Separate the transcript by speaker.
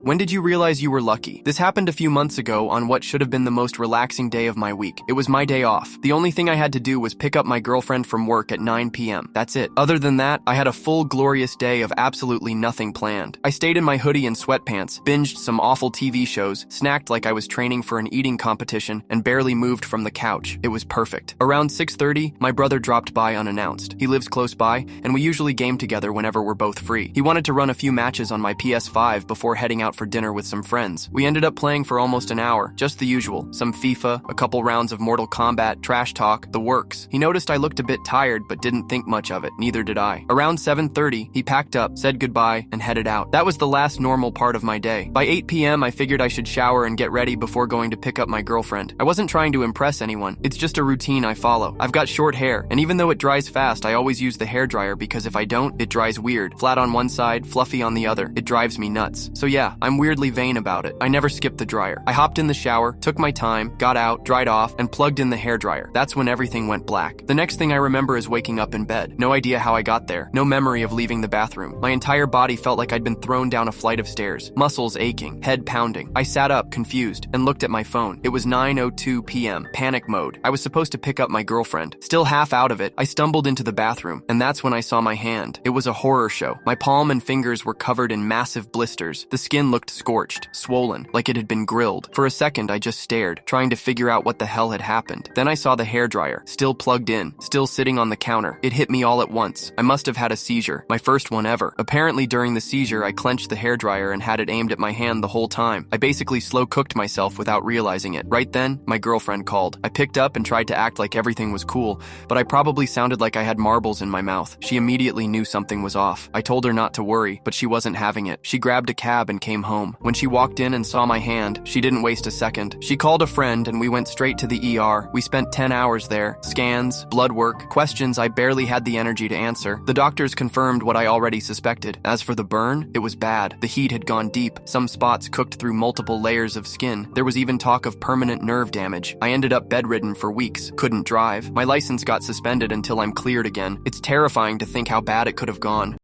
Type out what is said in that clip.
Speaker 1: When did you realize you were lucky? This happened a few months ago on what should have been the most relaxing day of my week. It was my day off. The only thing I had to do was pick up my girlfriend from work at 9 p.m. That's it. Other than that, I had a full glorious day of absolutely nothing planned. I stayed in my hoodie and sweatpants, binged some awful TV shows, snacked like I was training for an eating competition, and barely moved from the couch. It was perfect. Around 6:30, my brother dropped by unannounced. He lives close by, and we usually game together whenever we're both free. He wanted to run a few matches on my PS5 before heading out for dinner with some friends. We ended up playing for almost an hour, just the usual. Some FIFA, a couple rounds of Mortal Kombat, trash talk, the works. He noticed I looked a bit tired but didn't think much of it, neither did I. Around 7:30, he packed up, said goodbye, and headed out. That was the last normal part of my day. By 8 p.m. I figured I should shower and get ready before going to pick up my girlfriend. I wasn't trying to impress anyone. It's just a routine I follow. I've got short hair, and even though it dries fast, I always use the hairdryer because if I don't, it dries weird. Flat on one side, fluffy on the other. It drives me nuts. So yeah, I'm weirdly vain about it. I never skipped the dryer. I hopped in the shower, took my time, got out, dried off, and plugged in the hairdryer. That's when everything went black. The next thing I remember is waking up in bed. No idea how I got there. No memory of leaving the bathroom. My entire body felt like I'd been thrown down a flight of stairs. Muscles aching, head pounding. I sat up, confused, and looked at my phone. It was 9:02 p.m. Panic mode. I was supposed to pick up my girlfriend. Still half out of it, I stumbled into the bathroom, and that's when I saw my hand. It was a horror show. My palm and fingers were covered in massive blisters. The skin looked scorched, swollen, like it had been grilled. For a second, I just stared, trying to figure out what the hell had happened. Then I saw the hairdryer, still plugged in, still sitting on the counter. It hit me all at once. I must have had a seizure, my first one ever. Apparently, during the seizure, I clenched the hairdryer and had it aimed at my hand the whole time. I basically slow-cooked myself without realizing it. Right then, my girlfriend called. I picked up and tried to act like everything was cool, but I probably sounded like I had marbles in my mouth. She immediately knew something was off. I told her not to worry, but she wasn't having it. She grabbed a cab and came home. When she walked in and saw my hand, she didn't waste a second. She called a friend and we went straight to the ER. We spent 10 hours there. Scans, blood work, questions I barely had the energy to answer. The doctors confirmed what I already suspected. As for the burn, it was bad. The heat had gone deep. Some spots cooked through multiple layers of skin. There was even talk of permanent nerve damage. I ended up bedridden for weeks. Couldn't drive. My license got suspended until I'm cleared again. It's terrifying to think how bad it could have gone.